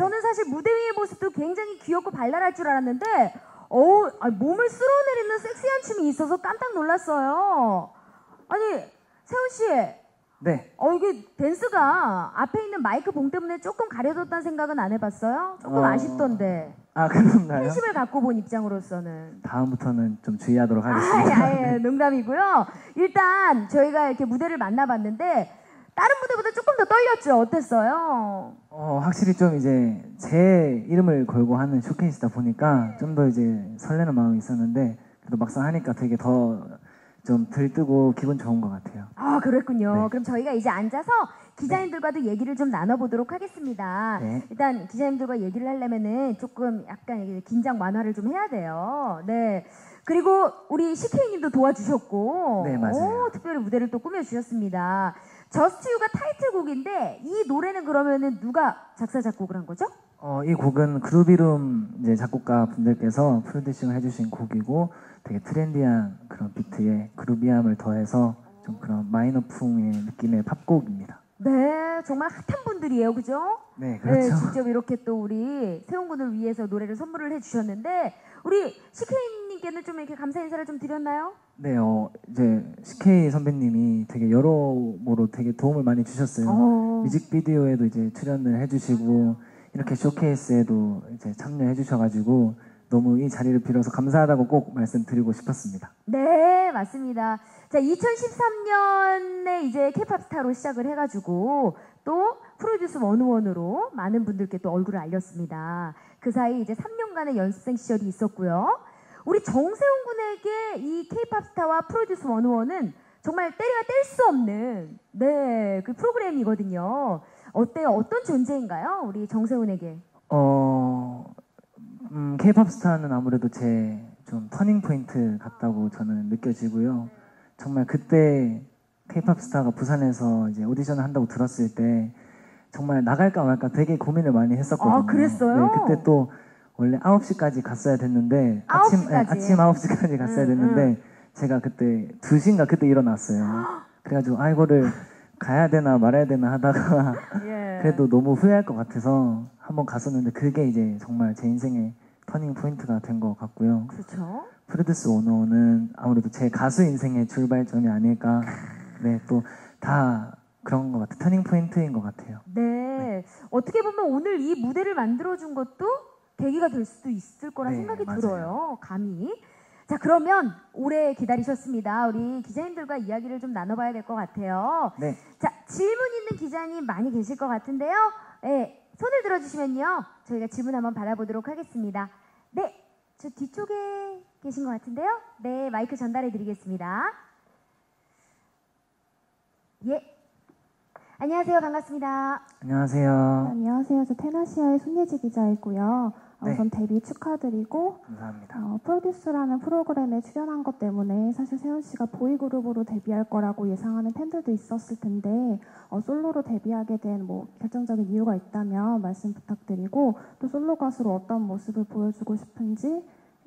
저는 사실 무대 위의 모습도 굉장히 귀엽고 발랄할 줄 알았는데 몸을 쓸어내리는 섹시한 춤이 있어서 깜짝 놀랐어요. 아니 세훈 씨, 네. 이게 댄스가 앞에 있는 마이크 봉 때문에 조금 가려졌다는 생각은 안 해봤어요? 조금 아쉽던데. 아, 그런가요? 팬심을 갖고 본 입장으로서는. 다음부터는 좀 주의하도록 하겠습니다. 농담이고요. 일단 저희가 이렇게 무대를 만나봤는데 다른 무대보다 조금 더 떨렸죠? 어땠어요? 확실히 좀 이제 제 이름을 걸고 하는 쇼케이스다 보니까 좀 더 이제 설레는 마음이 있었는데 그래도 막상 하니까 되게 더 좀 들뜨고 기분 좋은 것 같아요. 아, 그랬군요. 네. 그럼 저희가 이제 앉아서 기자님들과도 얘기를 좀 나눠보도록 하겠습니다. 네. 일단 기자님들과 얘기를 하려면은 조금 약간 이게 긴장 완화를 좀 해야 돼요. 네. 그리고 우리 CK님도 도와주셨고, 네, 맞아요. 특별히 무대를 또 꾸며주셨습니다. 저스트 유가 타이틀곡인데 이 노래는 그러면은 누가 작사 작곡을 한 거죠? 이 곡은 그루비룸 이제 작곡가 분들께서 프로듀싱을 해주신 곡이고 되게 트렌디한 그런 비트에 그루비함을 더해서 좀 그런 마이너풍의 느낌의 팝곡입니다. 네, 정말 핫한 분들이에요, 그죠? 네, 그렇죠. 네, 직접 이렇게 또 우리 세훈군을 위해서 노래를 선물을 해주셨는데 우리 CK님께는 좀 이렇게 감사 인사를 좀 드렸나요? 네, 이제 CK 선배님이 되게 여러모로 되게 도움을 많이 주셨어요. 뮤직비디오에도 이제 출연을 해주시고 이렇게 쇼케이스에도 이제 참여해 주셔가지고 너무 이 자리를 빌어서 감사하다고 꼭 말씀드리고 싶었습니다. 네, 맞습니다. 자, 2013년에 이제 K-팝 스타로 시작을 해가지고 또 프로듀스 101으로 많은 분들께 또 얼굴을 알렸습니다. 그 사이 이제 3년간의 연습생 시절이 있었고요. 우리 정세훈 군에게 이 K-팝 스타와 프로듀스 101은 정말 때려야 뗄 수 없는 그 프로그램이거든요. 어때요? 어떤 존재인가요? 우리 정세훈에게. K-팝 스타는 아무래도 제 좀 터닝 포인트 같다고 저는 느껴지고요. 정말 그때 K-팝 스타가 부산에서 이제 오디션을 한다고 들었을 때 정말 나갈까 말까 되게 고민을 많이 했었거든요. 아, 그랬어요? 네, 그때 또 원래 9시까지 갔어야 됐는데 9시까지? 아침 9시까지 갔어야 됐는데 제가 그때 2시인가 그때 일어났어요. 그래가지고 이거를 가야 되나 말아야 되나 하다가 그래도 너무 후회할 것 같아서 한번 갔었는데 그게 이제 정말 제 인생의 터닝 포인트가 된 것 같고요. 그렇죠. 프로듀스 101은 아무래도 제 가수 인생의 출발점이 아닐까. 네, 또 다 그런 것 같아요. 터닝 포인트인 것 같아요. 네. 어떻게 보면 오늘 이 무대를 만들어준 것도 계기가 될 수도 있을 거라 생각이 맞아요. 들어요. 감히. 자, 그러면 오래 기다리셨습니다. 우리 기자님들과 이야기를 좀 나눠봐야 될 것 같아요. 네. 자, 질문 있는 기자님 많이 계실 것 같은데요. 네, 손을 들어주시면요. 저희가 질문 한번 받아보도록 하겠습니다. 네, 저 뒤쪽에 계신 것 같은데요. 네, 마이크 전달해 드리겠습니다. 예. 안녕하세요. 반갑습니다. 안녕하세요. 안녕하세요. 저 테나시아의 손예지 기자이고요. 네. 우선 데뷔 축하드리고 감사합니다. 프로듀스라는 프로그램에 출연한 것 때문에 사실 세훈 씨가 보이그룹으로 데뷔할 거라고 예상하는 팬들도 있었을 텐데 솔로로 데뷔하게 된 뭐 결정적인 이유가 있다면 말씀 부탁드리고 또 솔로 가수로 어떤 모습을 보여주고 싶은지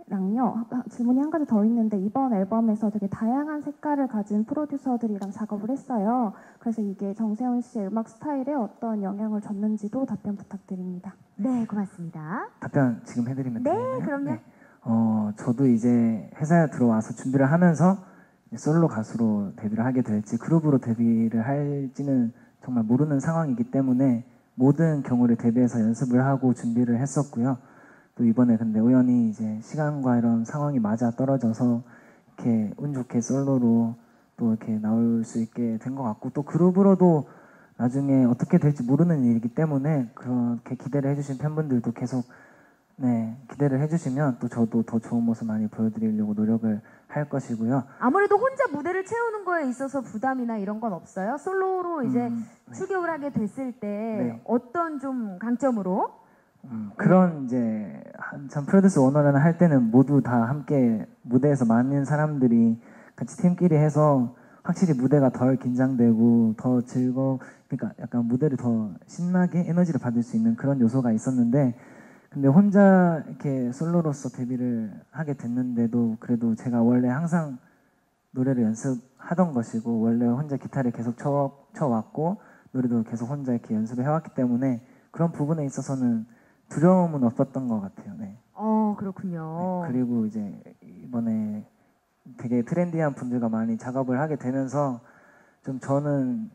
랑요. 질문이 한 가지 더 있는데 이번 앨범에서 되게 다양한 색깔을 가진 프로듀서들이랑 작업을 했어요. 그래서 이게 정세훈 씨의 음악 스타일에 어떤 영향을 줬는지도 답변 부탁드립니다. 네, 고맙습니다. 답변 지금 해드리면 네, 되나요? 그럼요. 저도 이제 회사에 들어와서 준비를 하면서 솔로 가수로 데뷔를 하게 될지 그룹으로 데뷔를 할지는 정말 모르는 상황이기 때문에 모든 경우를 대비해서 연습을 하고 준비를 했었고요. 또 이번에 근데 우연히 이제 시간과 이런 상황이 맞아 떨어져서 이렇게 운 좋게 솔로로 또 이렇게 나올 수 있게 된 것 같고 또 그룹으로도 나중에 어떻게 될지 모르는 일이기 때문에 그렇게 기대를 해주신 팬분들도 계속 기대를 해주시면 또 저도 더 좋은 모습 많이 보여드리려고 노력을 할 것이고요. 아무래도 혼자 무대를 채우는 거에 있어서 부담이나 이런 건 없어요? 솔로로 이제 출격을 하게 됐을 때 어떤 좀 강점으로? 그런 이제 한참 프로듀스 101을 할 때는 모두 다 함께 무대에서 많은 사람들이 같이 팀끼리 해서 확실히 무대가 덜 긴장되고 더 그러니까 약간 무대를 더 신나게 에너지를 받을 수 있는 그런 요소가 있었는데 근데 혼자 이렇게 솔로로서 데뷔를 하게 됐는데도 그래도 제가 원래 항상 노래를 연습하던 것이고 원래 혼자 기타를 계속 쳐왔고 노래도 계속 혼자 이렇게 연습을 해왔기 때문에 그런 부분에 있어서는 두려움은 없었던 것 같아요. 네. 그렇군요. 네, 그리고 이제 이번에 되게 트렌디한 분들과 많이 작업을 하게 되면서 좀 저는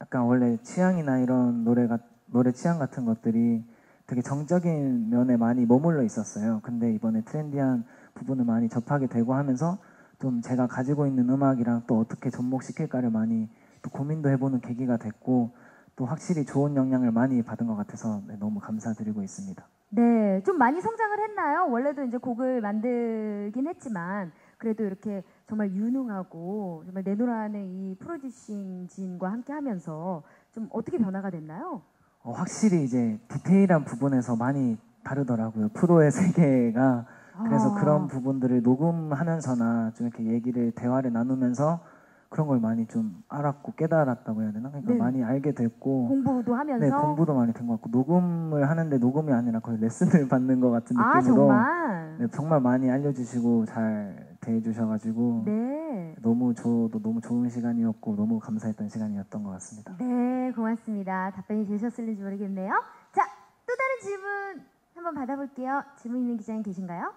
약간 원래 취향이나 이런 노래 취향 같은 것들이 되게 정적인 면에 많이 머물러 있었어요. 근데 이번에 트렌디한 부분을 많이 접하게 되고 하면서 좀 제가 가지고 있는 음악이랑 또 어떻게 접목시킬까를 많이 또 고민도 해보는 계기가 됐고 또 확실히 좋은 영향을 많이 받은 것 같아서 네, 너무 감사드리고 있습니다. 네, 좀 많이 성장을 했나요? 원래도 이제 곡을 만들긴 했지만 그래도 이렇게 정말 유능하고 정말 내노라는 이 프로듀싱 진과 함께 하면서 좀 어떻게 변화가 됐나요? 확실히 이제 디테일한 부분에서 많이 다르더라고요. 프로의 세계가. 그래서 그런 부분들을 녹음하면서나 좀 이렇게 대화를 나누면서 그런 걸 많이 좀 알았고 깨달았다고 해야 되나? 그러니까 네. 많이 알게 됐고 공부도 하면서 네, 공부도 많이 된 것 같고 녹음을 하는데 녹음이 아니라 거의 레슨을 받는 것 같은 느낌으로 정말? 네, 정말 많이 알려주시고 잘 대해주셔가지고 네. 저도 너무 좋은 시간이었고 너무 감사했던 시간이었던 것 같습니다. 네, 고맙습니다. 답변이 되셨을지 모르겠네요. 자, 또 다른 질문 한번 받아볼게요. 질문 있는 기자님 계신가요?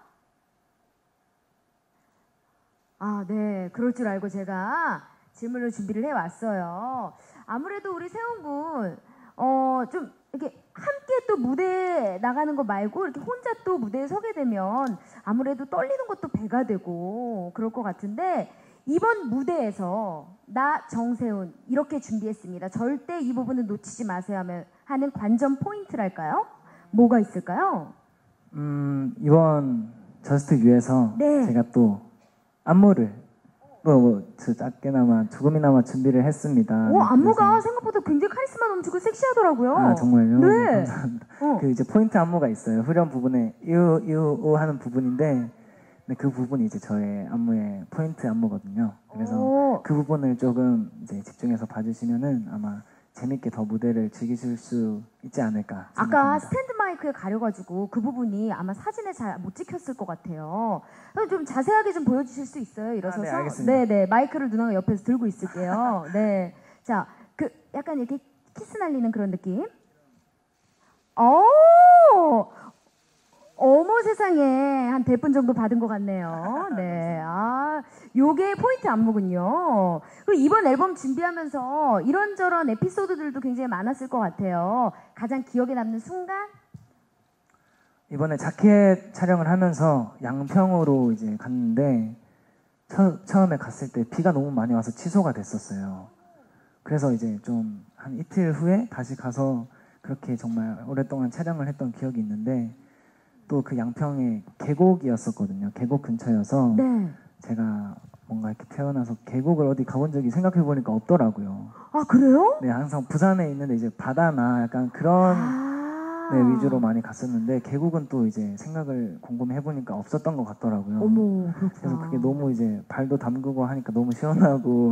네, 그럴 줄 알고 제가 질문을 준비를 해왔어요. 아무래도 우리 세훈군, 좀 이렇게 함께 또 무대에 나가는 거 말고 이렇게 혼자 또 무대에 서게 되면 아무래도 떨리는 것도 배가 되고 그럴 것 같은데 이번 무대에서 나 정세훈 이렇게 준비했습니다. 절대 이 부분은 놓치지 마세요 하는 관전 포인트랄까요? 뭐가 있을까요? 이번 저스트 U에서 네. 제가 또 안무를 작게나마 조금이나마 준비를 했습니다. 네, 안무가 그래서 생각보다 굉장히 카리스마 넘치고 섹시하더라고요. 아 정말요? 네. 감사합니다. 그 이제 포인트 안무가 있어요. 후렴 부분에 유 하는 부분인데 네, 그 부분이 이제 저의 안무의 포인트 안무거든요. 그래서 그 부분을 조금 이제 집중해서 봐주시면은 아마 재밌게 더 무대를 즐기실 수 있지 않을까 생각합니다. 아까 스탠드 마이크에 가려가지고 그 부분이 아마 사진에 잘 못 찍혔을 것 같아요. 좀 자세하게 좀 보여주실 수 있어요? 일어서서. 네, 알겠습니다. 네, 마이크를 누나가 옆에서 들고 있을게요. 네, 자, 그 약간 이렇게 키스 날리는 그런 느낌. 어머 세상에 한 100분 정도 받은 것 같네요. 네, 요게 포인트 안무군요. 그리고 이번 앨범 준비하면서 이런저런 에피소드들도 굉장히 많았을 것 같아요. 가장 기억에 남는 순간? 이번에 자켓 촬영을 하면서 양평으로 이제 갔는데 처음에 갔을 때 비가 너무 많이 와서 취소가 됐었어요. 그래서 이제 좀 한 이틀 후에 다시 가서 그렇게 정말 오랫동안 촬영을 했던 기억이 있는데 또 그 양평에 계곡이었었거든요. 계곡 근처여서 네. 제가 뭔가 이렇게 태어나서 계곡을 어디 가본 적이 생각해 보니까 없더라고요. 그래요? 네, 항상 부산에 있는데 이제 바다나 약간 그런 네, 위주로 많이 갔었는데 계곡은 또 이제 생각을 곰곰이 해보니까 없었던 것 같더라고요. 어머, 그렇구나. 그래서 그게 너무 이제 발도 담그고 하니까 너무 시원하고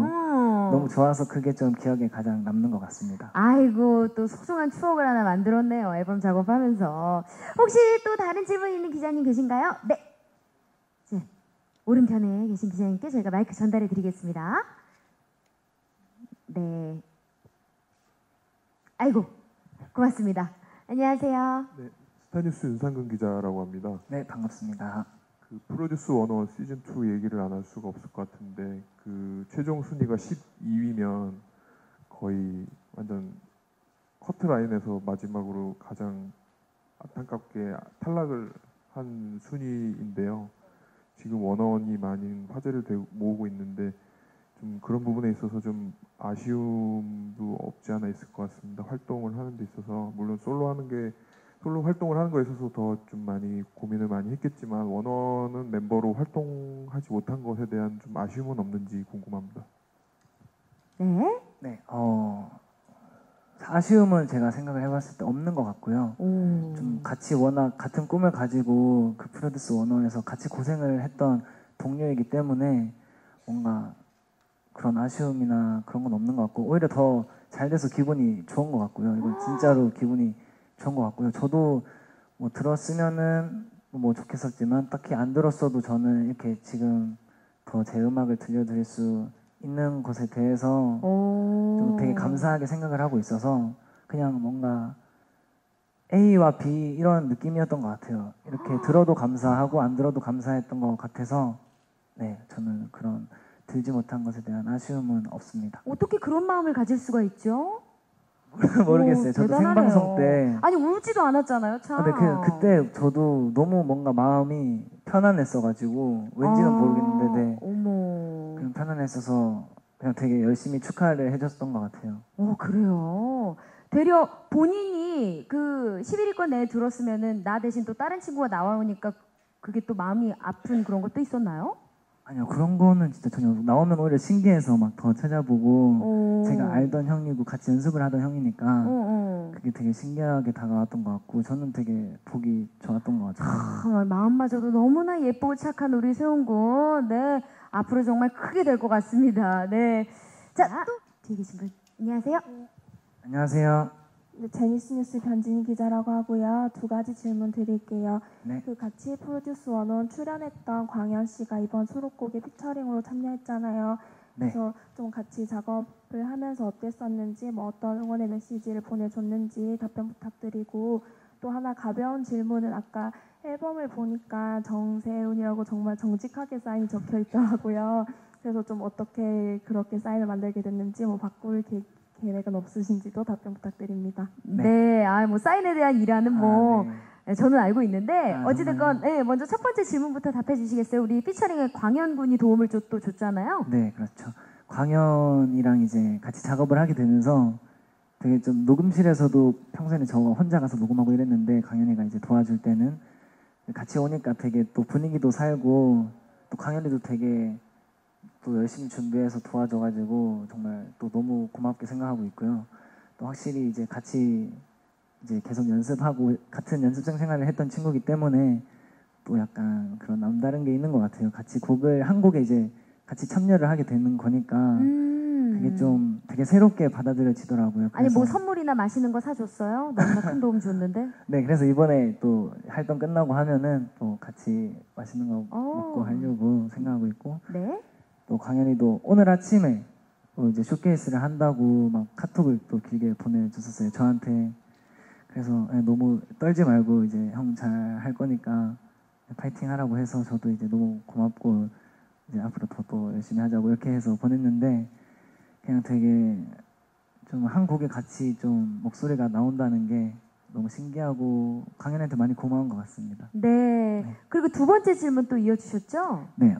너무 좋아서 그게 좀 기억에 가장 남는 것 같습니다. 아이고, 또 소중한 추억을 하나 만들었네요. 앨범 작업하면서. 혹시 또 다른 질문 있는 기자님 계신가요? 네. 오른편에 계신 기자님께 저희가 마이크 전달해 드리겠습니다. 네. 아이고, 고맙습니다. 안녕하세요. 네, 스타뉴스 윤상근 기자라고 합니다. 네, 반갑습니다. 그 프로듀스 101 시즌 2 얘기를 안 할 수가 없을 것 같은데 그 최종 순위가 12위면 거의 완전 커트라인에서 마지막으로 가장 안타깝게 탈락을 한 순위인데요. 지금 101이 많은 화제를 모으고 있는데 좀 그런 부분에 있어서 좀 아쉬움도 없지 않아 있을 것 같습니다. 활동을 하는 데 있어서 물론 솔로 활동을 하는 거에 있어서 더 좀 많이 고민을 많이 했겠지만 원어는 멤버로 활동하지 못한 것에 대한 좀 아쉬움은 없는지 궁금합니다. 네. 네, 아쉬움은 제가 생각을 해봤을 때 없는 것 같고요. 좀 같이 워낙 같은 꿈을 가지고 그 프로듀스 101에서 같이 고생을 했던 동료이기 때문에 뭔가 그런 아쉬움이나 그런 건 없는 것 같고 오히려 더 잘 돼서 기분이 좋은 것 같고요. 이건 진짜로 기분이 좋은 것 같고요. 저도 뭐 들었으면은 뭐 좋겠었지만 딱히 안 들었어도 저는 이렇게 지금 더 제 음악을 들려드릴 수 있는 것에 대해서 좀 되게 감사하게 생각을 하고 있어서 그냥 뭔가 A와 B 이런 느낌이었던 것 같아요. 이렇게 들어도 감사하고 안 들어도 감사했던 것 같아서 네, 저는 그런 들지 못한 것에 대한 아쉬움은 없습니다. 어떻게 그런 마음을 가질 수가 있죠? 모르겠어요. 오, 저도 대단하네요. 생방송 때 아니 울지도 않았잖아요, 참. 근데 그때 저도 너무 뭔가 마음이 편안했어가지고 왠지는 모르겠는데 네, 어머. 그냥 편안했어서 그냥 되게 열심히 축하를 해줬던 것 같아요. 그래요. 되려 본인이 그 11위권 내에 들었으면은 나 대신 또 다른 친구가 나오니까 그게 또 마음이 아픈 그런 것도 있었나요? 아니요, 그런 거는 진짜 전혀 나오면 오히려 신기해서 막 더 찾아보고 제가 알던 형이고 같이 연습을 하던 형이니까 그게 되게 신기하게 다가왔던 것 같고 저는 되게 보기 좋았던 것 같아요. 정말 마음마저도 너무나 예쁘고 착한 우리 세훈군. 네, 앞으로 정말 크게 될 것 같습니다. 네, 자, 또 뒤에 계신 분 안녕하세요. 안녕하세요. 네, 제니스 뉴스 변진희 기자라고 하고요. 두 가지 질문 드릴게요. 네. 그 같이 프로듀스 101 출연했던 광현 씨가 이번 수록곡에 피처링으로 참여했잖아요. 네. 그래서 좀 같이 작업을 하면서 어땠었는지, 뭐 어떤 응원의 메시지를 보내줬는지 답변 부탁드리고, 또 하나 가벼운 질문은 아까 앨범을 보니까 정세훈이라고 정말 정직하게 사인이 적혀 있더라고요. 그래서 좀 어떻게 그렇게 사인을 만들게 됐는지, 뭐 바꿀 계획은 없으신지도 답변 부탁드립니다. 네, 뭐 사인에 대한 일화는 뭐 네. 네, 저는 알고 있는데 어찌됐건 정말요? 네, 먼저 첫 번째 질문부터 답해 주시겠어요? 우리 피처링에 광현 군이 도움을 또 줬잖아요. 네, 그렇죠. 광현이랑 이제 같이 작업을 하게 되면서 되게 좀 녹음실에서도 평소에는 저 혼자 가서 녹음하고 이랬는데 광현이가 이제 도와줄 때는 같이 오니까 되게 또 분위기도 살고 또 광현이도 되게 또 열심히 준비해서 도와줘가지고 정말 또 너무 고맙게 생각하고 있고요. 또 확실히 이제 같이 이제 계속 연습하고 같은 연습생 생활을 했던 친구기 때문에 또 약간 그런 남다른 게 있는 것 같아요. 같이 곡을 한 곡에 이제 같이 참여를 하게 되는 거니까 그게 좀 되게 새롭게 받아들여지더라고요. 아니 뭐 그래서 선물이나 맛있는 거 사줬어요? 너무나 큰 도움 줬는데. 네, 그래서 이번에 또 활동 끝나고 하면은 또 같이 맛있는 거 먹고 하려고 생각하고 있고 네. 또 광현이도 오늘 아침에 또 이제 쇼케이스를 한다고 막 카톡을 또 길게 보내줬었어요 저한테. 그래서 너무 떨지 말고 이제 형 잘 할 거니까 파이팅 하라고 해서 저도 이제 너무 고맙고 이제 앞으로 더 열심히 하자고 이렇게 해서 보냈는데 그냥 되게 좀 한 곡에 같이 좀 목소리가 나온다는 게 너무 신기하고 광현한테 많이 고마운 것 같습니다. 네. 그리고 두 번째 질문 또 이어주셨죠? 네,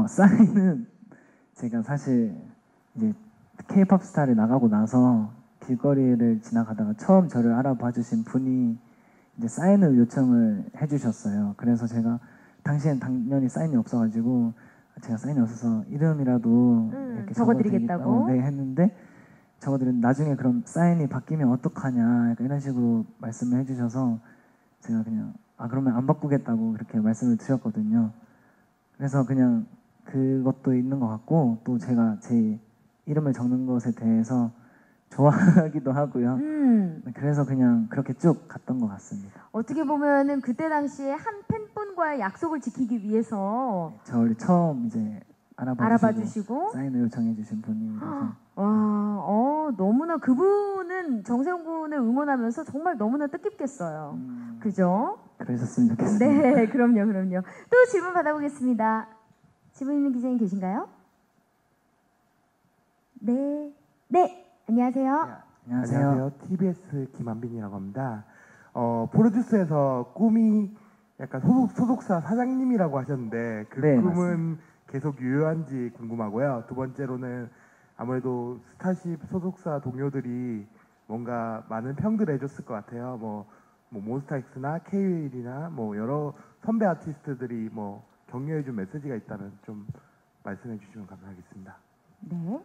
사인은 제가 사실 이제 K-pop 스타를 나가고 나서 길거리를 지나가다가 처음 저를 알아봐 주신 분이 이제 사인을 요청을 해주셨어요. 그래서 제가 당시엔 당연히 사인이 없어가지고 제가 사인이 없어서 이름이라도 이렇게 적어드리겠다고? 네, 했는데 적어드린 나중에 그럼 사인이 바뀌면 어떡하냐 약간 이런 식으로 말씀을 해주셔서 제가 그냥 그러면 안 바꾸겠다고 그렇게 말씀을 드렸거든요. 그래서 그냥 그것도 있는 것 같고 또 제가 제 이름을 적는 것에 대해서 좋아하기도 하고요. 그래서 그냥 그렇게 쭉 갔던 것 같습니다. 어떻게 보면은 그때 당시에 한 팬분과의 약속을 지키기 위해서 저를 처음 이제 알아봐 주시고 사인을 요청해 주신 분이라서 와, 너무나 그분은 정세훈 군을 응원하면서 정말 너무나 뜻깊겠어요. 그죠? 그러셨으면 좋겠습니다. 네, 그럼요. 또 질문 받아보겠습니다. 질문 있는 기자님 계신가요? 네, 안녕하세요. 안녕하세요. TBS 김한빈이라고 합니다. 프로듀스에서 꿈이 약간 소속사 사장님이라고 하셨는데 그 네, 꿈은 맞습니다. 계속 유효한지 궁금하고요. 두 번째로는 아무래도 스타쉽 소속사 동료들이 뭔가 많은 평들을 해줬을 것 같아요. 뭐 몬스타엑스나 K-윌이나 뭐 여러 선배 아티스트들이 뭐 격려해준 메시지가 있다면 좀 말씀해 주시면 감사하겠습니다. 네.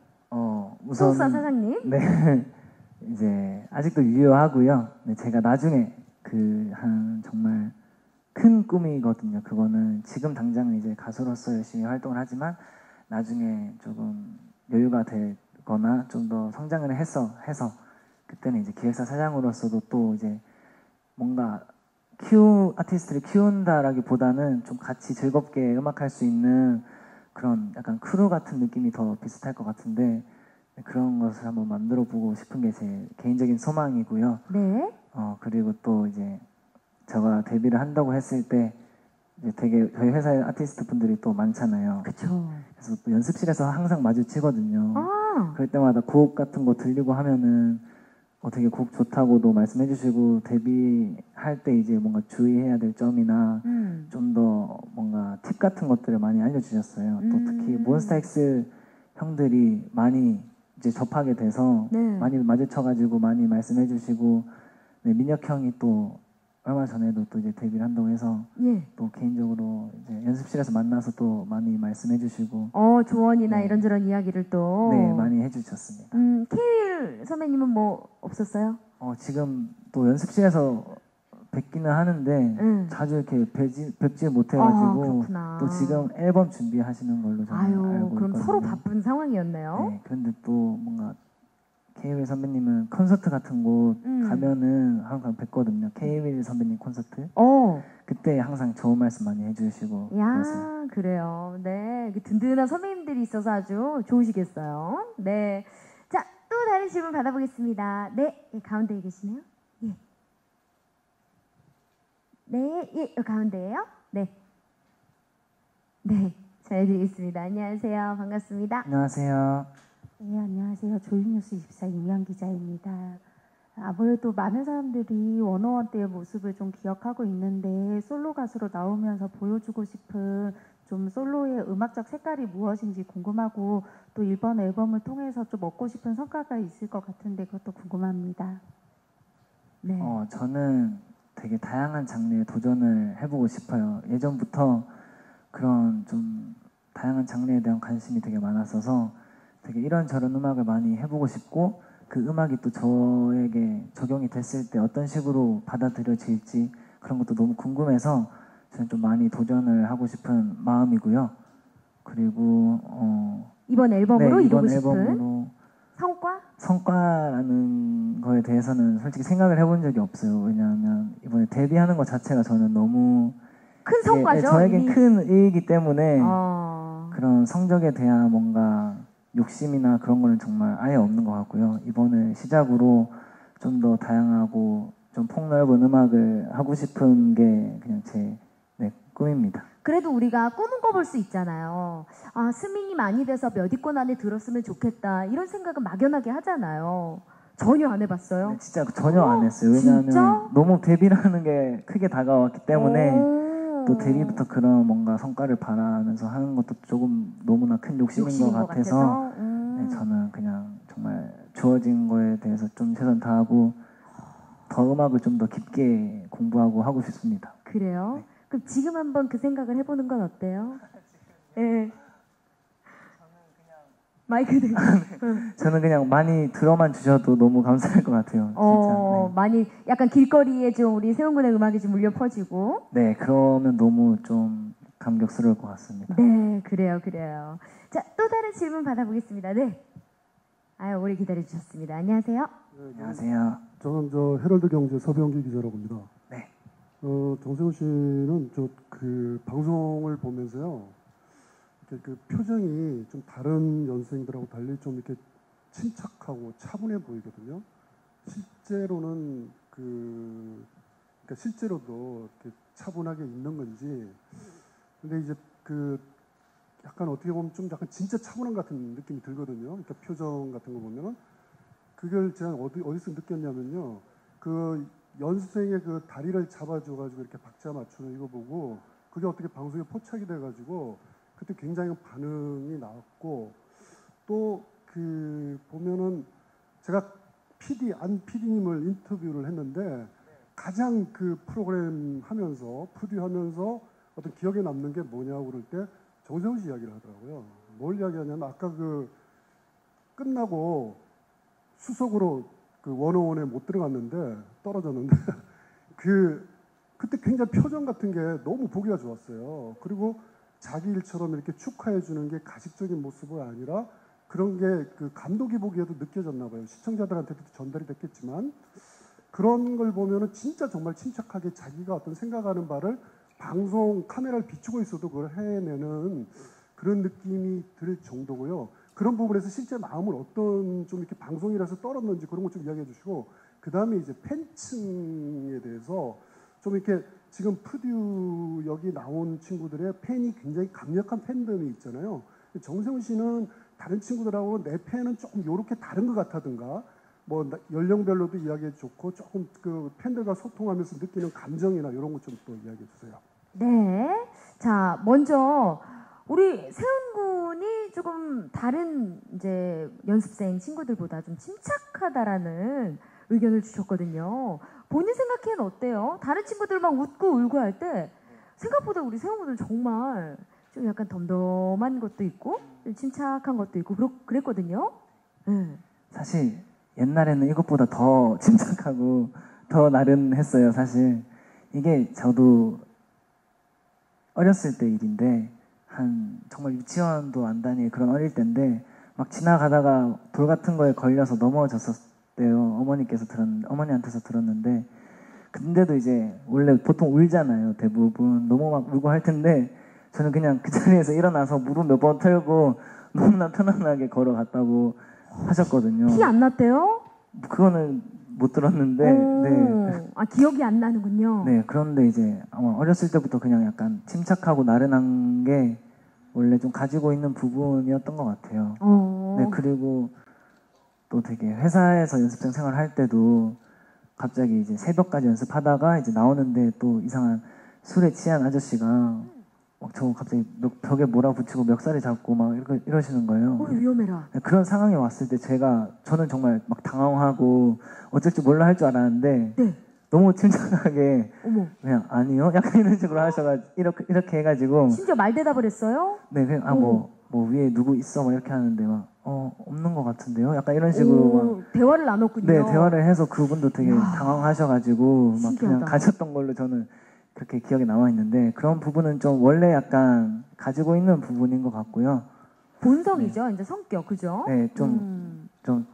우선 소속사 사장님. 네. 이제 아직도 유효하고요. 네, 제가 나중에 그 한 정말 큰 꿈이거든요. 그거는 지금 당장은 이제 가수로서 열심히 활동을 하지만 나중에 조금 여유가 되거나 좀 더 성장을 해서 그때는 이제 기획사 사장으로서도 또 이제 뭔가 아티스트를 키운다라기보다는 좀 같이 즐겁게 음악할 수 있는 그런 약간 크루 같은 느낌이 더 비슷할 것 같은데 그런 것을 한번 만들어 보고 싶은 게 제 개인적인 소망이고요. 네. 그리고 또 이제 제가 데뷔를 한다고 했을 때 이제 되게 저희 회사에 아티스트 분들이 또 많잖아요. 그쵸. 그래서 또 연습실에서 항상 마주치거든요. 아, 그럴 때마다 곡 같은 거 들리고 하면은 되게 곡 좋다고도 말씀해 주시고 데뷔할 때 이제 뭔가 주의해야 될 점이나 좀 더 뭔가 팁 같은 것들을 많이 알려주셨어요. 또 특히 몬스타엑스 형들이 많이 이제 접하게 돼서 네. 많이 마주쳐가지고 많이 말씀해 주시고 네, 민혁 형이 또 얼마 전에도 또 이제 데뷔를 한다고 해서 예. 또 개인적으로 이제 연습실에서 만나서 또 많이 말씀해 주시고 조언이나 네. 이런저런 이야기를 또. 네 많이 해주셨습니다. 케일 선배님은 뭐 없었어요? 지금 또 연습실에서 뵙기는 하는데 자주 이렇게 뵙지 못해가지고 그렇구나. 또 지금 앨범 준비하시는 걸로 저는 아유, 알고 그럼 있거든요. 서로 바쁜 상황이었네요. 네, 그런데 또 뭔가 K-윌 선배님은 콘서트 같은 곳 음. 가면은 항상 뵙거든요. K-윌 선배님 콘서트 그때 항상 좋은 말씀 많이 해주시고 그러세요. 야, 그래요. 네, 그 든든한 선배님들이 있어서 아주 좋으시겠어요. 네, 자, 또 다른 질문 받아보겠습니다. 네, 가운데에 계시네요. 예. 네, 여기 가운데에요. 네. 네, 전해드리겠습니다. 안녕하세요. 반갑습니다. 안녕하세요. 네, 안녕하세요. 조이뉴스 24 임현 기자입니다. 아무래도 많은 사람들이 워너원 때의 모습을 좀 기억하고 있는데 솔로 가수로 나오면서 보여주고 싶은 좀 솔로의 음악적 색깔이 무엇인지 궁금하고 또 이번 앨범을 통해서 좀 얻고 싶은 성과가 있을 것 같은데 그것도 궁금합니다. 네. 저는 되게 다양한 장르에 도전을 해보고 싶어요. 예전부터 그런 좀 다양한 장르에 대한 관심이 되게 많았어서 되게 이런저런 음악을 많이 해보고 싶고 그 음악이 또 저에게 적용이 됐을 때 어떤 식으로 받아들여질지 그런 것도 너무 궁금해서 저는 좀 많이 도전을 하고 싶은 마음이고요. 그리고 이번 앨범으로 네, 이루고 이번 싶은 앨범으로 성과? 성과라는 거에 대해서는 솔직히 생각을 해본 적이 없어요. 왜냐하면 이번에 데뷔하는 것 자체가 저는 너무 큰 성과죠. 저에겐 이미. 큰 의의이기 때문에 어, 그런 성적에 대한 뭔가 욕심이나 그런 거는 정말 아예 없는 것 같고요. 이번을 시작으로 좀 더 다양하고 좀 폭넓은 음악을 하고 싶은 게 그냥 제 꿈입니다. 그래도 우리가 꿈은 꿔볼 수 있잖아요. 아, 스밍이 많이 돼서 몇 위권 안에 들었으면 좋겠다. 이런 생각은 막연하게 하잖아요. 전혀 안 해봤어요. 네, 진짜 전혀 안 했어요. 왜냐하면 진짜? 너무 데뷔라는 게 크게 다가왔기 때문에 오. 또 데뷔부터 그런 뭔가 성과를 바라면서 하는 것도 조금 너무나 큰 욕심인 것 같아서 네, 저는 그냥 정말 주어진 거에 대해서 좀 최선 다하고 더 음악을 좀 더 깊게 공부하고 하고 싶습니다. 그래요? 네. 그럼 지금 한번 그 생각을 해보는 건 어때요? 예. 마이크 대고. 저는 그냥 많이 들어만 주셔도 너무 감사할 것 같아요. 진짜. 많이 약간 길거리에 좀 우리 세훈군의 음악이 좀 울려 퍼지고. 네, 그러면 너무 좀 감격스러울 것 같습니다. 네, 그래요. 자, 또 다른 질문 받아보겠습니다. 네. 아유, 오래 기다려주셨습니다. 안녕하세요. 네, 안녕하세요. 저는 헤럴드 경제 서병기 기자라고 합니다. 네. 정세훈 씨는 그 방송을 보면서요, 이렇게 그 표정이 좀 다른 연습생들하고 달리 좀 이렇게 침착하고 차분해 보이거든요. 실제로는 그러니까 실제로도 이렇게 차분하게 있는 건지, 근데 이제 약간 어떻게 보면 좀 약간 진짜 차분한 같은 느낌이 들거든요. 그러니까 표정 같은 거 보면은 그걸 제가 어디서 느꼈냐면요. 그 연습생의 그 다리를 잡아줘가지고 이렇게 박자 맞추는 이거 보고 그게 어떻게 방송에 포착이 돼가지고 그때 굉장히 반응이 나왔고 또 보면은 제가 안 PD님을 인터뷰를 했는데 가장 그 프로그램 하면서 푸디하면서 어떤 기억에 남는 게 뭐냐고 그럴 때 정세훈 씨 이야기를 하더라고요. 뭘 이야기하냐면 아까 끝나고 수석으로 원어원에 못 들어갔는데 떨어졌는데 그때 굉장히 표정 같은 게 너무 보기가 좋았어요. 그리고 자기 일처럼 이렇게 축하해 주는 게 가식적인 모습이 아니라 그런 게 감독이 보기에도 느껴졌나 봐요. 시청자들한테도 전달이 됐겠지만 그런 걸 보면은 진짜 정말 침착하게 자기가 어떤 생각하는 바를 방송 카메라를 비추고 있어도 그걸 해내는 그런 느낌이 들 정도고요. 그런 부분에서 실제 마음을 어떤 좀 이렇게 방송이라서 떨었는지 그런 것 좀 이야기해 주시고 그 다음에 이제 팬층에 대해서 좀 이렇게 지금 프듀 여기 나온 친구들의 팬이 굉장히 강력한 팬덤이 있잖아요. 정세훈 씨는 다른 친구들하고 내 팬은 조금 요렇게 다른 것 같다든가 뭐 연령별로도 이야기해 좋고 조금 그 팬들과 소통하면서 느끼는 감정이나 이런 것 좀 또 이야기해 주세요. 네. 자, 먼저 우리 세훈 군이 조금 다른 이제 연습생 친구들보다 좀 침착하다라는 의견을 주셨거든요. 본인 생각엔 어때요? 다른 친구들 막 웃고 울고 할 때 생각보다 우리 세훈 군은 정말 좀 약간 덤덤한 것도 있고 좀 침착한 것도 있고 그랬거든요. 네. 사실 옛날에는 이것보다 더 침착하고 더 나른했어요. 사실 이게 저도 어렸을 때 일인데 한 정말 유치원도 안 다닐 그런 어릴 때인데 막 지나가다가 돌 같은 거에 걸려서 넘어졌었대요. 어머니한테서 들었는데 근데도 이제 원래 보통 울잖아요. 대부분 너무 막 울고 할 텐데 저는 그냥 그 자리에서 일어나서 무릎 몇 번 털고 너무나 편안하게 걸어갔다고 하셨거든요. 피 안 났대요? 그거는 못 들었는데 네. 아, 기억이 안 나는군요. 네, 그런데 이제 아마 어렸을 때부터 그냥 약간 침착하고 나른한 게 원래 좀 가지고 있는 부분이었던 것 같아요. 네, 그리고 또 되게 회사에서 연습생 생활할 때도 갑자기 이제 새벽까지 연습하다가 이제 나오는데 또 이상한 술에 취한 아저씨가 막 저 갑자기 벽에 몰아붙이고 멱살을 잡고 막 이러시는 거예요. 위험해라. 네, 그런 상황이 왔을 때 저는 정말 막 당황하고 어쩔 줄 몰라 할 줄 알았는데 네. 너무 침착하게 어머. 그냥 아니요 약간 이런 식으로 하셔가지고 이렇게 해가지고 심지어 말 대답을 했어요? 네 그냥 뭐 위에 누구 있어 막 이렇게 하는데 막 없는 것 같은데요 약간 이런 식으로 막 대화를 나눴군요. 네 대화를 해서 그분도 되게 당황하셔가지고 막 신기하다. 그냥 가셨던 걸로 저는 그렇게 기억에 남아 있는데 그런 부분은 좀 원래 약간 가지고 있는 부분인 것 같고요. 본성이죠, 이제 성격, 그죠? 네 좀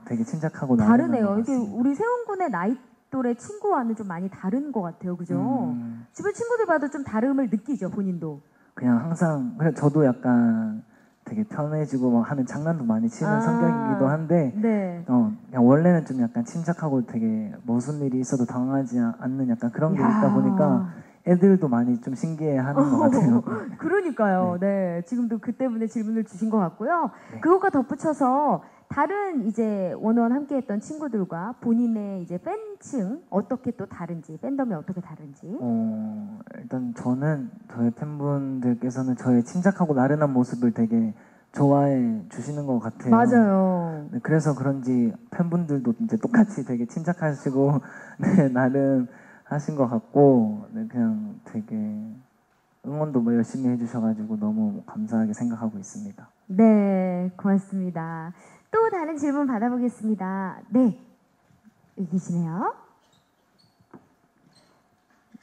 되게 침착하고 다르네요. 나른한 것 이게 같습니다. 우리 세훈 군의 나이 또래 친구와는 좀 많이 다른 것 같아요, 그죠? 주변 친구들 봐도 좀 다름을 느끼죠, 본인도. 그냥 항상 그냥 저도 약간 되게 편해지고 막 하면 장난도 많이 치는 성격이기도 한데 네. 그냥 원래는 좀 약간 침착하고 되게 무슨 일이 있어도 당황하지 않는 약간 그런 게 있다 보니까 애들도 많이 좀 신기해하는 것 같아요. 그러니까요. 네. 지금도 그 때문에 질문을 주신 것 같고요. 네. 그것과 덧붙여서 다른 이제 원어원 함께했던 친구들과 본인의 이제 팬층 어떻게 또 다른지, 팬덤이 어떻게 다른지. 일단 저는 저희 팬분들께서는 저의 침착하고 나른한 모습을 되게 좋아해 주시는 것 같아요. 맞아요. 네, 그래서 그런지 팬분들도 이제 똑같이 되게 침착하시고 네, 나름 하신 것 같고 네, 그냥 되게 응원도 뭐 열심히 해주셔가지고 너무 감사하게 생각하고 있습니다. 네, 고맙습니다. 또 다른 질문 받아보겠습니다. 네, 여기 계시네요.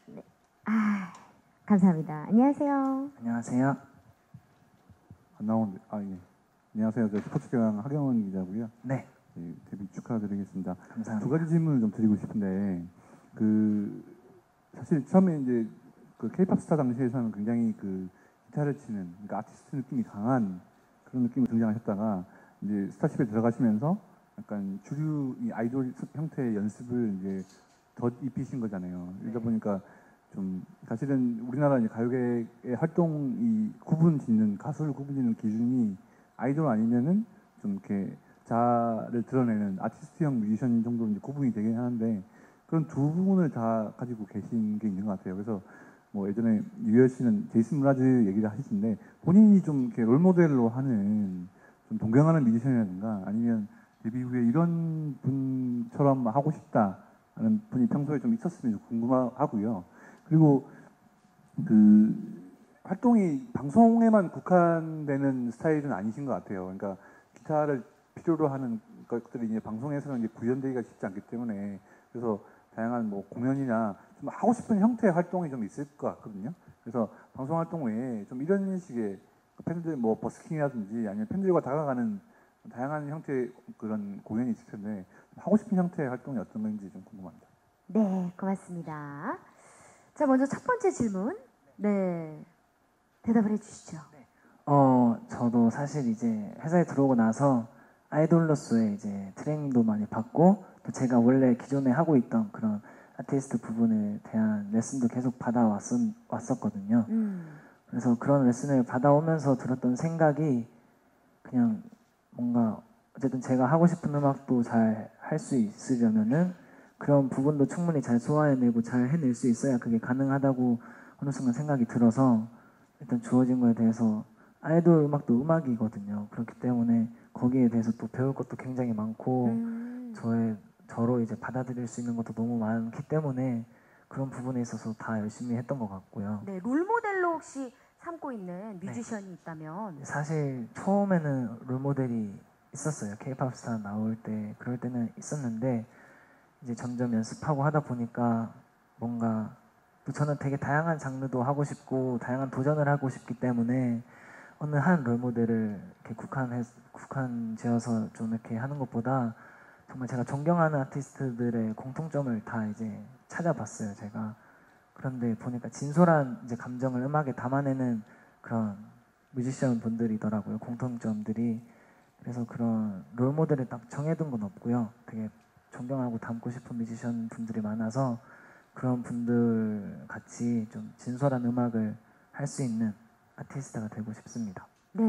네. 감사합니다. 안녕하세요. 안녕하세요. 예. 안녕하세요. 저 스포츠교양 하경원 기자고요. 네, 예, 데뷔 축하드리겠습니다. 감사합니다. 두 가지 질문을 좀 드리고 싶은데 사실 처음에 이제 그 K-팝 스타 당시에서는 굉장히 그 기타를 치는 그러니까 아티스트 느낌이 강한 그런 느낌으로 등장하셨다가 이제 스타쉽에 들어가시면서 약간 주류 이 아이돌 형태의 연습을 이제 더 입히신 거잖아요. 그러다 보니까 좀 사실은 우리나라 이제 가요계의 활동이 가수를 구분짓는 기준이 아이돌 아니면은 좀 이렇게 자아를 드러내는 아티스트형 뮤지션 정도로 이제 구분이 되긴 하는데 그런 두 부분을 다 가지고 계신 게 있는 것 같아요. 그래서 뭐 예전에 유열 씨는 제이슨 무라즈 얘기를 하시는데 본인이 좀 이렇게 롤모델로 하는 좀 동경하는 뮤지션이라든가 아니면 데뷔 후에 이런 분처럼 하고 싶다는 분이 평소에 좀 있었으면 궁금하고요. 그리고 그 활동이 방송에만 국한되는 스타일은 아니신 것 같아요. 그러니까 기타를 필요로 하는 것들이 이제 방송에서는 이제 구현되기가 쉽지 않기 때문에 그래서 다양한 뭐 공연이나 좀 하고 싶은 형태의 활동이 좀 있을 것 같거든요. 그래서 방송 활동 외에 좀 이런 식의 팬들 뭐 버스킹이라든지 아니면 팬들과 다가가는 다양한 형태의 그런 공연이 있을 텐데 하고 싶은 형태의 활동이 어떤 건지 좀 궁금합니다. 네, 고맙습니다. 자, 먼저 첫 번째 질문. 네, 대답을 해주시죠. 저도 사실 이제 회사에 들어오고 나서 아이돌로서의 이제 트레이닝도 많이 받고 또 제가 원래 기존에 하고 있던 그런 아티스트 부분에 대한 레슨도 계속 받아왔었거든요. 그래서 그런 레슨을 받아오면서 들었던 생각이 그냥 뭔가 어쨌든 제가 하고 싶은 음악도 잘 할 수 있으려면은 그런 부분도 충분히 잘 소화해내고 잘 해낼 수 있어야 그게 가능하다고 어느 순간 생각이 들어서 일단 주어진 거에 대해서 아이돌 음악도 음악이거든요. 그렇기 때문에 거기에 대해서 또 배울 것도 굉장히 많고 저로 이제 받아들일 수 있는 것도 너무 많기 때문에 그런 부분에 있어서 다 열심히 했던 것 같고요. 네, 롤모델로 혹시 삼고 있는 뮤지션이 있다면 사실 처음에는 롤모델이 있었어요. K-pop 스타 나올 때 그럴 때는 있었는데 이제 점점 연습하고 하다 보니까 뭔가 또 저는 되게 다양한 장르도 하고 싶고 다양한 도전을 하고 싶기 때문에 어느 한 롤모델을 이렇게 국한 지어서 좀 이렇게 하는 것보다 정말 제가 존경하는 아티스트들의 공통점을 다 이제 찾아봤어요. 제가 그런데 보니까 진솔한 이제 감정을 음악에 담아내는 그런 뮤지션 분들이더라고요. 공통점들이. 그래서 그런 롤모델을 딱 정해둔 건 없고요. 되게 존경하고 닮고 싶은 뮤지션 분들이 많아서 그런 분들 같이 좀 진솔한 음악을 할 수 있는 아티스트가 되고 싶습니다. 네,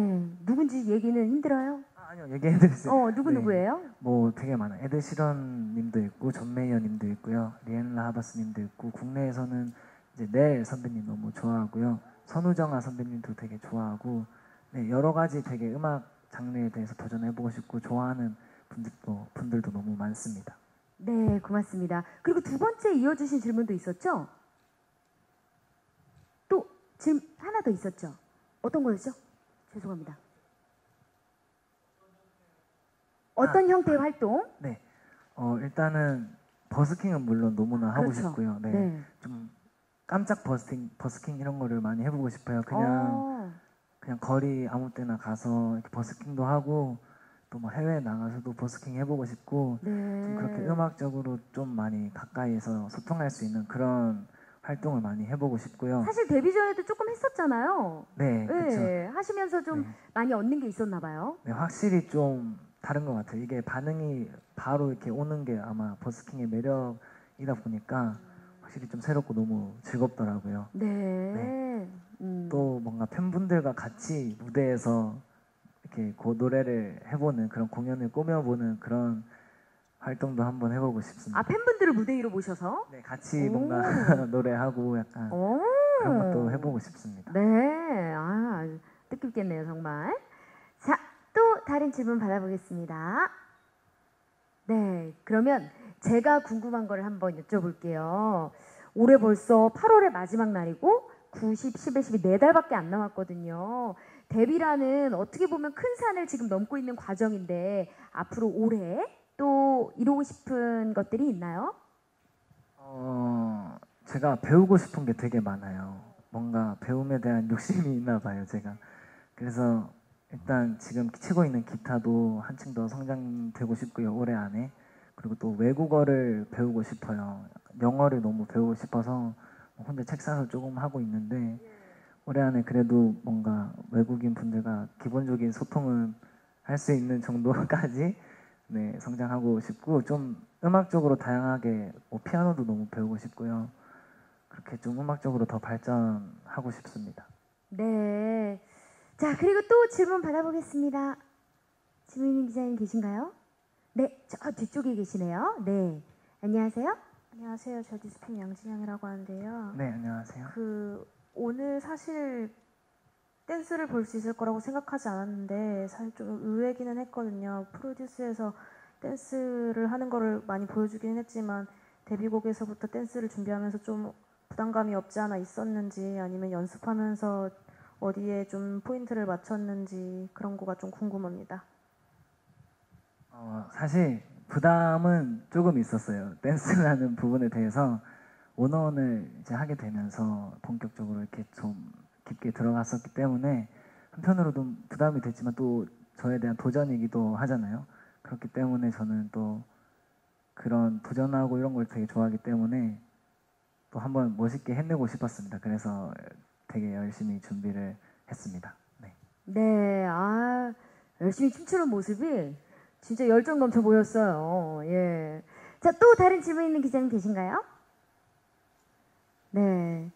누군지 얘기는 힘들어요? 아니요, 얘기해드리세요. 누구예요? 뭐 되게 많아요. 에드 시런 님도 있고 존 메이어 님도 있고요. 리엔라 하바스 님도 있고 국내에서는 이제 넬 선배님 너무 좋아하고요. 선우정아 선배님도 되게 좋아하고 네, 여러 가지 되게 음악 장르에 대해서 도전해보고 싶고 좋아하는 분들도 너무 많습니다. 네, 고맙습니다. 그리고 두 번째 이어주신 질문도 있었죠? 또 질문 하나 더 있었죠? 어떤 거였죠? 죄송합니다. 어떤 형태의 활동? 네, 일단은 버스킹은 물론 너무나 하고 그렇죠. 싶고요. 네, 네. 좀 깜짝 버스킹 이런 거를 많이 해보고 싶어요. 그냥 거리 아무 때나 가서 이렇게 버스킹도 하고 또 뭐 해외 나가서도 버스킹 해보고 싶고 좀 그렇게 음악적으로 좀 많이 가까이에서 소통할 수 있는 그런 활동을 많이 해보고 싶고요. 사실 데뷔 전에도 조금 했었잖아요. 네, 그렇죠. 네, 하시면서 좀 네. 많이 얻는 게 있었나 봐요. 네, 확실히 좀 다른 것 같아요. 이게 반응이 바로 이렇게 오는 게 아마 버스킹의 매력이다 보니까 확실히 좀 새롭고 너무 즐겁더라고요. 네. 또 뭔가 팬분들과 같이 무대에서 이렇게 그 노래를 해보는 그런 공연을 꾸며보는 그런 활동도 한번 해보고 싶습니다. 아, 팬분들을 무대 위로 모셔서? 네, 같이 오. 뭔가 노래하고 약간 그런 것도 해보고 싶습니다. 네, 아, 뜻깊겠네요, 정말. 자, 또 다른 질문 받아보겠습니다. 네, 그러면 제가 궁금한 걸 한번 여쭤볼게요. 올해 벌써 8월의 마지막 날이고 9, 10, 11, 12 4달밖에 안 남았거든요. 데뷔라는 어떻게 보면 큰 산을 지금 넘고 있는 과정인데 앞으로 올해 또 이루고 싶은 것들이 있나요? 제가 배우고 싶은 게 되게 많아요. 뭔가 배움에 대한 욕심이 있나 봐요, 제가. 그래서 일단 지금 치고 있는 기타도 한층 더 성장되고 싶고요, 올해 안에. 그리고 또 외국어를 배우고 싶어요. 영어를 너무 배우고 싶어서 혼자 책 사서 조금 하고 있는데 올해 안에 그래도 뭔가 외국인 분들과 기본적인 소통을 할 수 있는 정도까지 네, 성장하고 싶고 좀 음악적으로 다양하게 뭐 피아노도 너무 배우고 싶고요. 그렇게 좀 음악적으로 더 발전하고 싶습니다. 네. 자, 그리고 또 질문 받아보겠습니다. 지민 기자님 계신가요? 네, 저 뒤쪽에 계시네요. 네, 안녕하세요. 안녕하세요. 저 디스핀 양진영이라고 하는데요. 네, 안녕하세요. 오늘 사실 댄스를 볼 수 있을 거라고 생각하지 않았는데 사실 좀 의외기는 했거든요. 프로듀스에서 댄스를 하는 거를 많이 보여주기는 했지만 데뷔곡에서부터 댄스를 준비하면서 좀 부담감이 없지 않아 있었는지 아니면 연습하면서 어디에 좀 포인트를 맞췄는지 그런 거가 좀 궁금합니다. 사실 부담은 조금 있었어요. 댄스라는 부분에 대해서 원어원을 이제 하게 되면서 본격적으로 이렇게 좀 깊게 들어갔었기 때문에 한편으로도 부담이 됐지만 또 저에 대한 도전이기도 하잖아요. 그렇기 때문에 저는 또 그런 도전하고 이런 걸 되게 좋아하기 때문에 또 한번 멋있게 해내고 싶었습니다. 그래서 되게 열심히 준비를 했습니다. 네. 네, 아, 열심히 춤추는 모습이 진짜 열정 넘쳐 보였어요. 예. 자, 또 다른 질문 있는 기자님 계신가요? 네.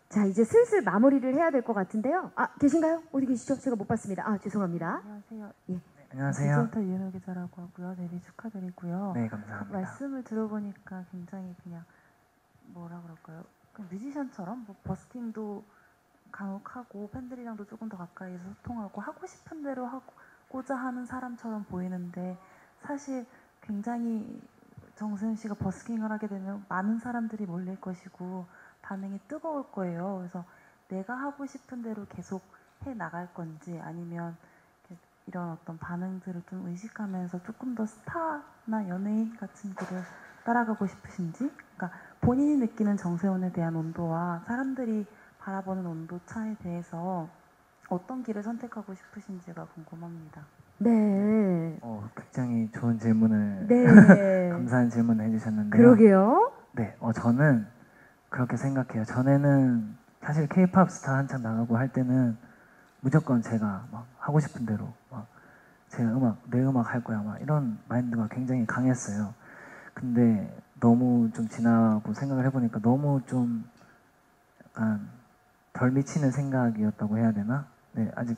자, 이제 슬슬 마무리를 해야 될 것 같은데요. 아, 계신가요? 어디 계시죠? 제가 못 봤습니다. 아, 죄송합니다. 안녕하세요. 예. 안녕하세요. 디지털 이은호 기자라고 하고요. 데뷔 축하드리고요. 네, 감사합니다. 말씀을 들어보니까 굉장히 그냥 뭐라 그럴까요? 그냥 뮤지션처럼 뭐 버스킹도 간혹하고 팬들이랑도 조금 더 가까이서 소통하고 하고 싶은 대로 하고자 하는 사람처럼 보이는데 사실 굉장히 정세훈 씨가 버스킹을 하게 되면 많은 사람들이 몰릴 것이고 반응이 뜨거울 거예요. 그래서 내가 하고 싶은 대로 계속 해 나갈 건지 아니면 이런 어떤 반응들을 좀 의식하면서 조금 더 스타나 연예인 같은 길을 따라가고 싶으신지, 그러니까 본인이 느끼는 정세훈에 대한 온도와 사람들이 바라보는 온도 차에 대해서 어떤 길을 선택하고 싶으신지가 궁금합니다. 네. 굉장히 좋은 질문을 네. 감사한 질문을 해주셨는데요. 그러게요. 네, 저는 그렇게 생각해요. 전에는 사실 K-팝 스타 한창 나가고 할 때는 무조건 제가 막 하고 싶은 대로 막 내 음악 할 거야 막 이런 마인드가 굉장히 강했어요. 근데 너무 좀 지나고 생각을 해보니까 너무 좀 약간 덜 미치는 생각이었다고 해야 되나? 네, 아직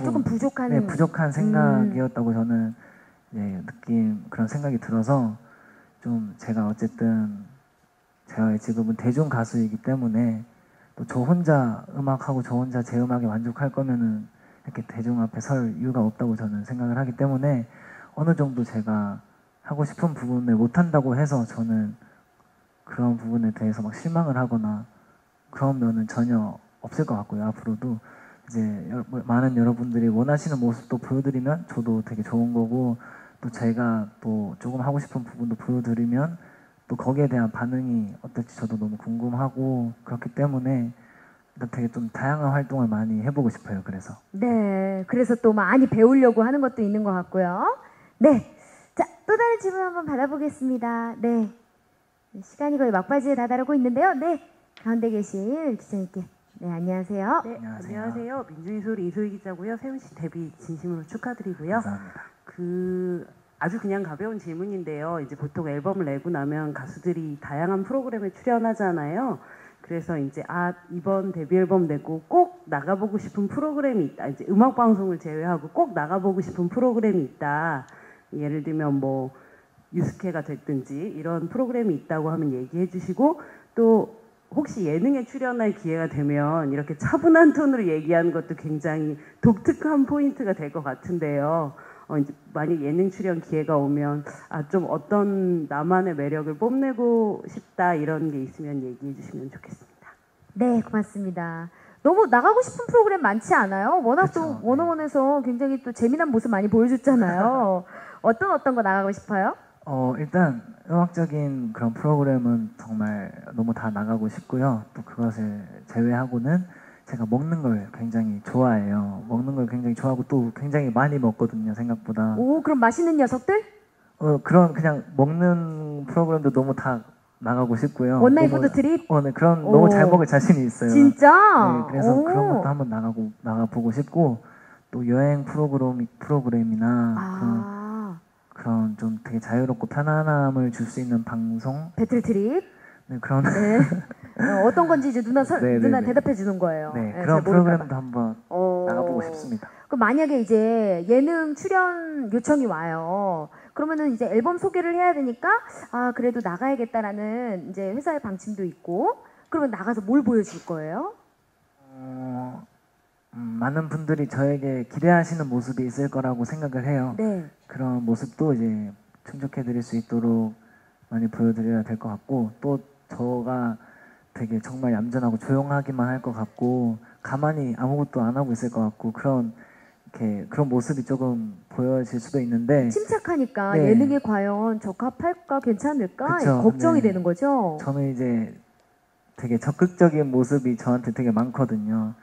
조금 부족한. 네, 부족한 생각이었다고 저는 그런 생각이 들어서 좀 제가 어쨌든 제가 지금은 대중 가수이기 때문에 또 저 혼자 음악하고 저 혼자 제 음악에 만족할 거면은 이렇게 대중 앞에 설 이유가 없다고 저는 생각을 하기 때문에 어느 정도 제가 하고 싶은 부분을 못한다고 해서 저는 그런 부분에 대해서 막 실망을 하거나 그런 면은 전혀 없을 것 같고요. 앞으로도 이제 많은 여러분들이 원하시는 모습도 보여드리면 저도 되게 좋은 거고 또 제가 또 조금 하고 싶은 부분도 보여드리면 또 거기에 대한 반응이 어떨지 저도 너무 궁금하고 그렇기 때문에 되게 좀 다양한 활동을 많이 해보고 싶어요. 그래서 네, 그래서 또 많이 배우려고 하는 것도 있는 것 같고요. 네, 자, 또 다른 질문 한번 받아보겠습니다. 네, 시간이 거의 막바지에 다다르고 있는데요. 네, 가운데 계신 기자님께. 네, 안녕하세요. 네, 안녕하세요. 안녕하세요. 민중의 소리 이소희 기자고요. 세훈 씨 데뷔 진심으로 축하드리고요. 감사합니다. 아주 그냥 가벼운 질문인데요. 이제 보통 앨범을 내고 나면 가수들이 다양한 프로그램에 출연하잖아요. 그래서 이제 이번 데뷔 앨범 내고 꼭 나가보고 싶은 프로그램이 있다. 이제 음악 방송을 제외하고 꼭 나가보고 싶은 프로그램이 있다. 예를 들면 뭐 유스케가 됐든지 이런 프로그램이 있다고 하면 얘기해 주시고 또 혹시 예능에 출연할 기회가 되면 이렇게 차분한 톤으로 얘기하는 것도 굉장히 독특한 포인트가 될 것 같은데요. 이제 만약 예능 출연 기회가 오면 좀 어떤 나만의 매력을 뽐내고 싶다 이런 게 있으면 얘기해 주시면 좋겠습니다. 네, 고맙습니다. 너무 나가고 싶은 프로그램 많지 않아요? 워낙 또 그쵸, 네. 워너원에서 굉장히 또 재미난 모습 많이 보여줬잖아요. 어떤 거 나가고 싶어요? 일단 음악적인 그런 프로그램은 정말 너무 다 나가고 싶고요. 또 그것을 제외하고는 제가 먹는 걸 굉장히 좋아해요. 먹는 걸 굉장히 좋아하고 또 굉장히 많이 먹거든요, 생각보다. 오, 그럼 맛있는 녀석들? 그런 그냥 먹는 프로그램도 너무 다 나가고 싶고요. 원나잇 너무- 푸드 트립? 네, 그런 오. 너무 잘 먹을 자신이 있어요. 진짜? 네, 그래서 오. 그런 것도 한번 나가보고 싶고 또 여행 프로그램이나 그런 좀 되게 자유롭고 편안함을 줄 수 있는 방송 배틀 트립? 네, 그런 네. 어떤 건지 이제 누나 네, 누나 네. 대답해 주는 거예요. 네, 잘 그런 모를까 봐. 프로그램도 한번 어. 나가보고 싶습니다. 그럼 만약에 이제 예능 출연 요청이 와요. 그러면은 이제 앨범 소개를 해야 되니까 그래도 나가야겠다라는 이제 회사의 방침도 있고 그러면 나가서 뭘 보여줄 거예요? 많은 분들이 저에게 기대하시는 모습이 있을 거라고 생각을 해요. 네. 그런 모습도 이제 충족해드릴 수 있도록 많이 보여드려야 될 것 같고 또 저가 되게 정말 얌전하고 조용하기만 할 것 같고 가만히 아무것도 안 하고 있을 것 같고 그런 모습이 조금 보여질 수도 있는데 침착하니까 네. 예능에 과연 적합할까 괜찮을까 그쵸, 걱정이 네. 되는 거죠. 저는 이제 되게 적극적인 모습이 저한테 되게 많거든요.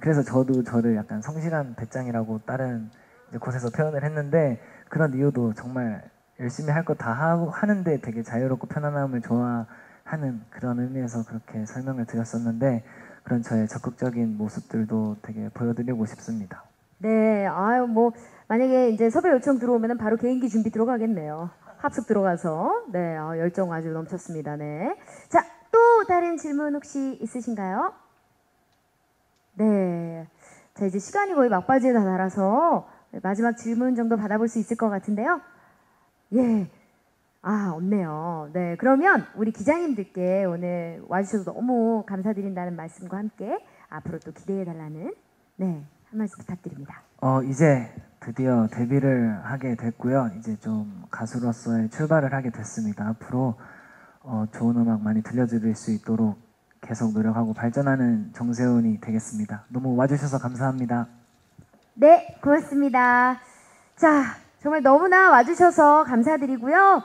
그래서 저도 저를 약간 성실한 배짱이라고 다른 이제 곳에서 표현을 했는데 그런 이유도 정말 열심히 할 거 다 하는데 되게 자유롭고 편안함을 좋아하는 그런 의미에서 그렇게 설명을 드렸었는데 그런 저의 적극적인 모습들도 되게 보여드리고 싶습니다. 네, 아유 뭐 만약에 이제 섭외 요청 들어오면은 바로 개인기 준비 들어가겠네요. 합숙 들어가서 네, 열정 아주 넘쳤습니다. 네, 자 또 다른 질문 혹시 있으신가요? 네, 자 이제 시간이 거의 막바지에 다다라서 마지막 질문 정도 받아볼 수 있을 것 같은데요. 예, 없네요. 네, 그러면 우리 기자님들께 오늘 와주셔서 너무 감사드린다는 말씀과 함께 앞으로 또 기대해달라는 네, 한 말씀 부탁드립니다. 이제 드디어 데뷔를 하게 됐고요. 이제 좀 가수로서의 출발을 하게 됐습니다. 앞으로 좋은 음악 많이 들려드릴 수 있도록 계속 노력하고 발전하는 정세훈이 되겠습니다. 너무 와주셔서 감사합니다. 네, 고맙습니다. 자, 정말 너무나 와주셔서 감사드리고요.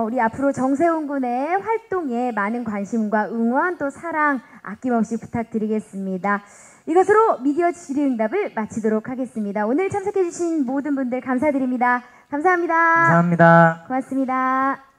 우리 앞으로 정세훈 군의 활동에 많은 관심과 응원 또 사랑 아낌없이 부탁드리겠습니다. 이것으로 미디어 질의응답을 마치도록 하겠습니다. 오늘 참석해주신 모든 분들 감사드립니다. 감사합니다. 감사합니다. 고맙습니다.